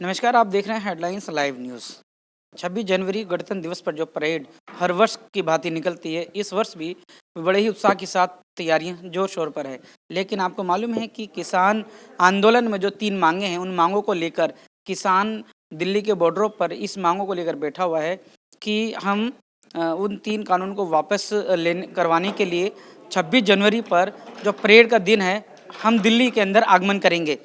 नमस्कार, आप देख रहे हैं हेडलाइंस लाइव न्यूज़। 26 जनवरी गणतंत्र दिवस पर जो परेड हर वर्ष की भांति निकलती है, इस वर्ष भी बड़े ही उत्साह के साथ तैयारियां जोर शोर पर है। लेकिन आपको मालूम है कि किसान आंदोलन में जो 3 मांगे हैं, उन मांगों को लेकर किसान दिल्ली के बॉर्डरों पर इस मांगों को लेकर बैठा हुआ है कि हम उन 3 कानून को वापस लेने करवाने के लिए 26 जनवरी पर जो परेड का दिन है, हम दिल्ली के अंदर आगमन करेंगे।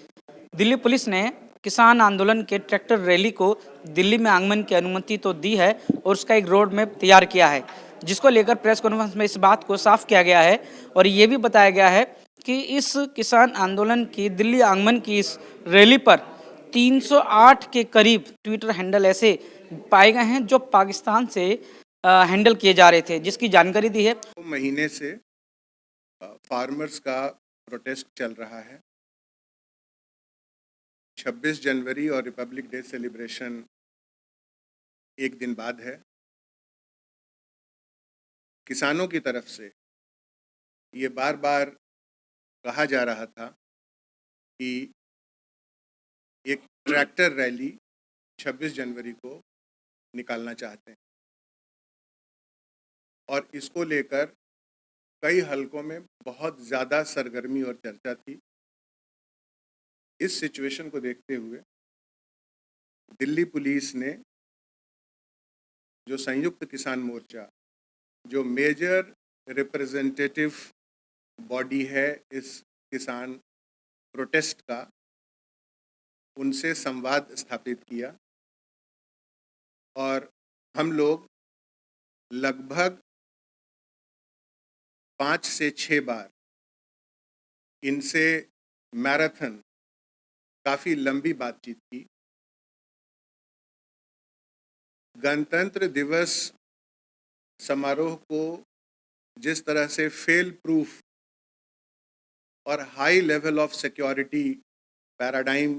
दिल्ली पुलिस ने किसान आंदोलन के ट्रैक्टर रैली को दिल्ली में आगमन की अनुमति तो दी है और उसका एक रोड मैप तैयार किया है, जिसको लेकर प्रेस कॉन्फ्रेंस में इस बात को साफ किया गया है और ये भी बताया गया है कि इस किसान आंदोलन की दिल्ली आगमन की इस रैली पर 308 के करीब ट्विटर हैंडल ऐसे पाए गए हैं जो पाकिस्तान से हैंडल किए जा रहे थे, जिसकी जानकारी दी है। महीने से फार्मर्स का प्रोटेस्ट चल रहा है। 26 जनवरी और रिपब्लिक डे सेलिब्रेशन एक दिन बाद है। किसानों की तरफ से ये बार बार कहा जा रहा था कि एक ट्रैक्टर रैली 26 जनवरी को निकालना चाहते हैं और इसको लेकर कई हलकों में बहुत ज़्यादा सरगर्मी और चर्चा थी। इस सिचुएशन को देखते हुए दिल्ली पुलिस ने जो संयुक्त किसान मोर्चा, जो मेजर रिप्रेजेंटेटिव बॉडी है इस किसान प्रोटेस्ट का, उनसे संवाद स्थापित किया और हम लोग लगभग 5 से 6 बार इनसे मैराथन काफ़ी लंबी बातचीत की। गणतंत्र दिवस समारोह को जिस तरह से फेल प्रूफ और high level of security paradigm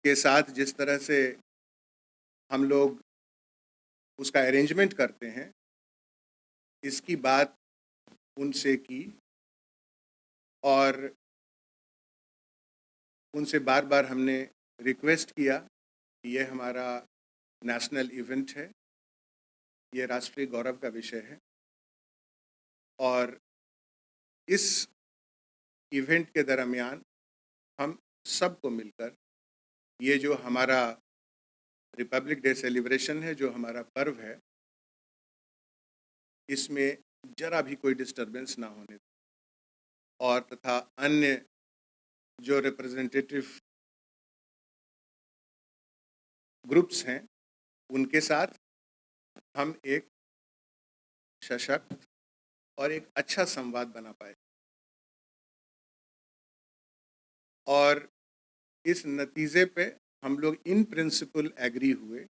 के साथ जिस तरह से हम लोग उसका अरेंजमेंट करते हैं, इसकी बात उनसे की और उनसे बार बार हमने रिक्वेस्ट किया कि ये हमारा नेशनल इवेंट है, ये राष्ट्रीय गौरव का विषय है और इस इवेंट के दरमियान हम सबको मिलकर ये जो हमारा रिपब्लिक डे सेलिब्रेशन है, जो हमारा पर्व है, इसमें जरा भी कोई डिस्टरबेंस ना होने और तथा अन्य जो रिप्रेजेंटेटिव ग्रुप्स हैं उनके साथ हम एक सशक्त और एक अच्छा संवाद बना पाए और इस नतीजे पे हम लोग इन प्रिंसिपल एग्री हुए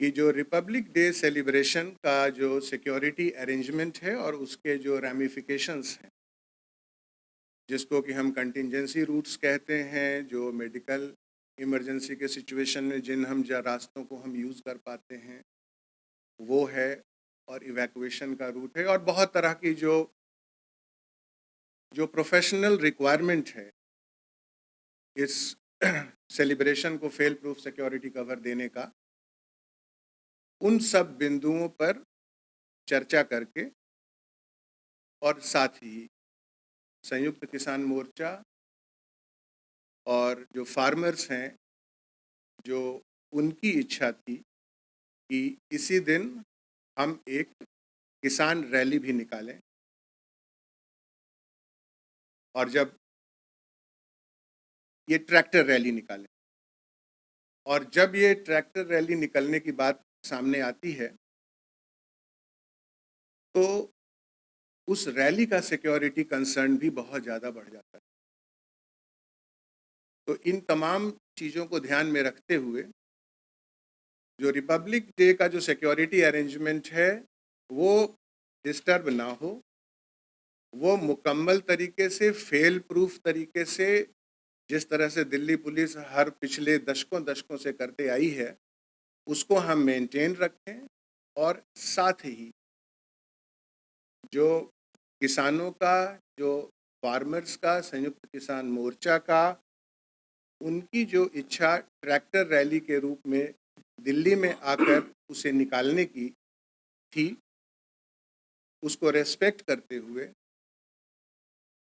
कि जो रिपब्लिक डे सेलिब्रेशन का जो सिक्योरिटी अरेंजमेंट है और उसके जो रैमिफिकेशंस हैं, जिसको कि हम कंटिजेंसी रूट्स कहते हैं, जो मेडिकल इमरजेंसी के सिचुएशन में जिन हम रास्तों को हम यूज़ कर पाते हैं वो है, और इवैक्यूएशन का रूट है और बहुत तरह की जो प्रोफेशनल रिक्वायरमेंट है इस सेलिब्रेशन को फेल प्रूफ सिक्योरिटी कवर देने का, उन सब बिंदुओं पर चर्चा करके और साथ ही संयुक्त किसान मोर्चा और जो फार्मर्स हैं, जो उनकी इच्छा थी कि इसी दिन हम एक किसान रैली भी निकालें और जब ये ट्रैक्टर रैली निकालें और जब ये ट्रैक्टर रैली निकलने की बात सामने आती है तो उस रैली का सिक्योरिटी कंसर्न भी बहुत ज़्यादा बढ़ जाता है। तो इन तमाम चीज़ों को ध्यान में रखते हुए जो रिपब्लिक डे का जो सिक्योरिटी अरेंजमेंट है वो डिस्टर्ब ना हो, वो मुकम्मल तरीके से फेल प्रूफ तरीके से जिस तरह से दिल्ली पुलिस हर पिछले दशकों से करते आई है उसको हम मेंटेन रखें और साथ ही जो किसानों का जो फार्मर्स का, संयुक्त किसान मोर्चा का, उनकी जो इच्छा ट्रैक्टर रैली के रूप में दिल्ली में आकर उसे निकालने की थी, उसको रेस्पेक्ट करते हुए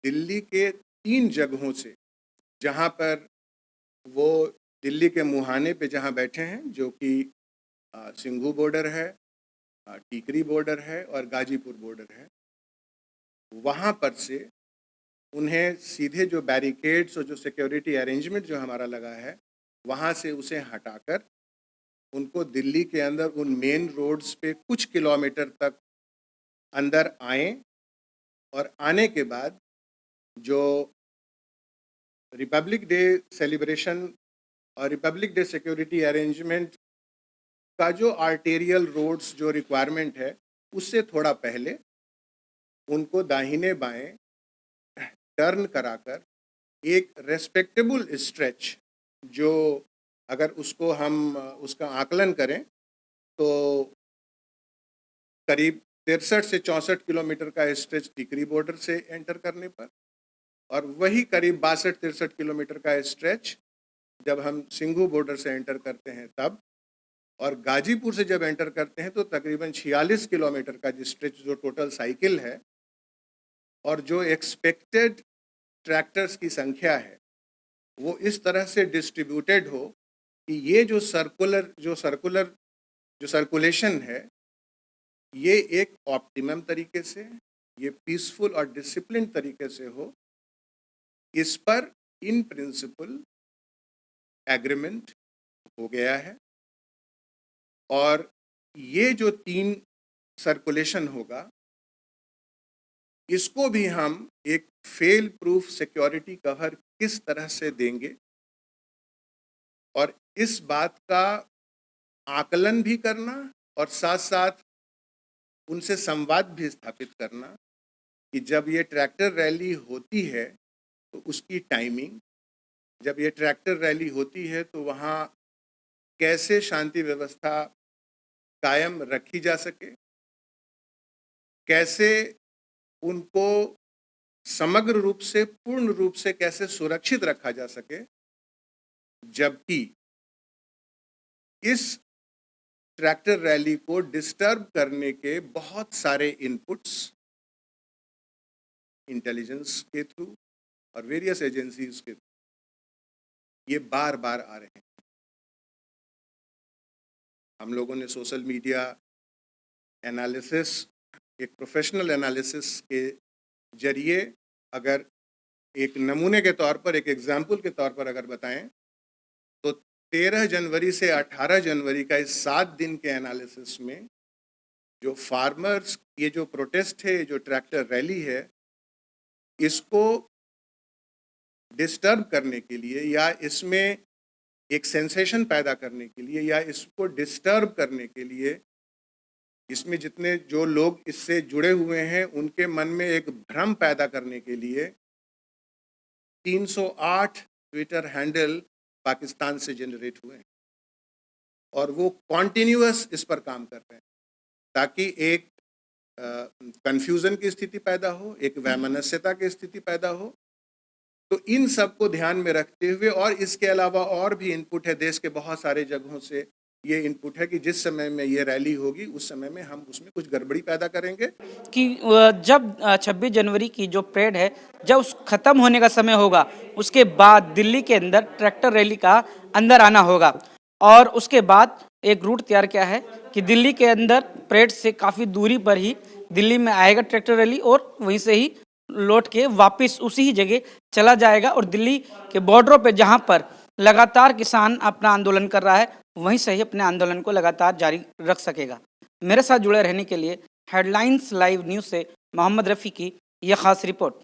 दिल्ली के 3 जगहों से, जहां पर वो दिल्ली के मुहाने पे जहां बैठे हैं, जो कि सिंघू बॉर्डर है, टीकरी बॉर्डर है और गाजीपुर बॉर्डर है, वहाँ पर से उन्हें सीधे जो बैरिकेड्स और जो सिक्योरिटी अरेंजमेंट जो हमारा लगा है, वहाँ से उसे हटाकर उनको दिल्ली के अंदर उन मेन रोड्स पे कुछ किलोमीटर तक अंदर आए और आने के बाद जो रिपब्लिक डे सेलिब्रेशन और रिपब्लिक डे सिक्योरिटी अरेंजमेंट का जो आर्टेरियल रोड्स जो रिक्वायरमेंट है, उससे थोड़ा पहले उनको दाहिने बाएं टर्न कराकर एक रेस्पेक्टेबल स्ट्रेच, जो अगर उसको हम उसका आकलन करें तो करीब 63 से 64 किलोमीटर का स्ट्रेच टिकरी बॉर्डर से एंटर करने पर, और वही करीब 62-63 किलोमीटर का स्ट्रेच जब हम सिंघू बॉर्डर से एंटर करते हैं तब, और गाजीपुर से जब एंटर करते हैं तो तकरीबन 46 किलोमीटर का स्ट्रेच जो टोटल साइकिल है, और जो एक्सपेक्टेड ट्रैक्टर्स की संख्या है वो इस तरह से डिस्ट्रीब्यूटेड हो कि ये जो सर्कुलेशन है, ये एक ऑप्टिमम तरीके से, ये पीसफुल और डिसिप्लिन तरीके से हो। इस पर इन प्रिंसिपल एग्रीमेंट हो गया है, और ये जो 3 सर्कुलेशन होगा, इसको भी हम एक फेल प्रूफ सिक्योरिटी कवर किस तरह से देंगे, और इस बात का आकलन भी करना और साथ साथ उनसे संवाद भी स्थापित करना कि जब ये ट्रैक्टर रैली होती है तो उसकी टाइमिंग, जब ये ट्रैक्टर रैली होती है तो वहाँ कैसे शांति व्यवस्था कायम रखी जा सके, कैसे उनको समग्र रूप से, पूर्ण रूप से कैसे सुरक्षित रखा जा सके, जबकि इस ट्रैक्टर रैली को डिस्टर्ब करने के बहुत सारे इनपुट्स इंटेलिजेंस के थ्रू और वेरियस एजेंसीज के थ्रू ये बार बार आ रहे हैं। हम लोगों ने सोशल मीडिया एनालिसिस, एक प्रोफेशनल एनालिसिस के जरिए, अगर एक नमूने के तौर पर, एक एग्जाम्पल के तौर पर अगर बताएं तो 13 जनवरी से 18 जनवरी का इस 7 दिन के एनालिसिस में जो फार्मर्स, ये जो प्रोटेस्ट है, जो ट्रैक्टर रैली है, इसको डिस्टर्ब करने के लिए या इसमें एक सेंसेशन पैदा करने के लिए या इसको डिस्टर्ब करने के लिए, इसमें जितने जो लोग इससे जुड़े हुए हैं उनके मन में एक भ्रम पैदा करने के लिए 308 ट्विटर हैंडल पाकिस्तान से जनरेट हुए हैं, और वो कॉन्टिन्यूअस इस पर काम कर रहे हैं ताकि एक कंफ्यूजन की स्थिति पैदा हो, एक वैमनस्यता की स्थिति पैदा हो। तो इन सब को ध्यान में रखते हुए, और इसके अलावा और भी इनपुट है, देश के बहुत सारे जगहों से ये इनपुट है कि जिस समय में ये रैली होगी उस समय में हम उसमें कुछ गड़बड़ी पैदा करेंगे कि जब 26 जनवरी की जो परेड है, जब उस खत्म होने का समय होगा, उसके बाद दिल्ली के अंदर ट्रैक्टर रैली का अंदर आना होगा, और उसके बाद एक रूट तैयार किया है कि दिल्ली के अंदर परेड से काफ़ी दूरी पर ही दिल्ली में आएगा ट्रैक्टर रैली, और वहीं से ही लौट के वापस उसी ही जगह चला जाएगा, और दिल्ली के बॉर्डरों पे जहां पर लगातार किसान अपना आंदोलन कर रहा है, वहीं से ही अपने आंदोलन को लगातार जारी रख सकेगा। मेरे साथ जुड़े रहने के लिए हेडलाइंस लाइव न्यूज़ से मोहम्मद रफ़ी की यह खास रिपोर्ट।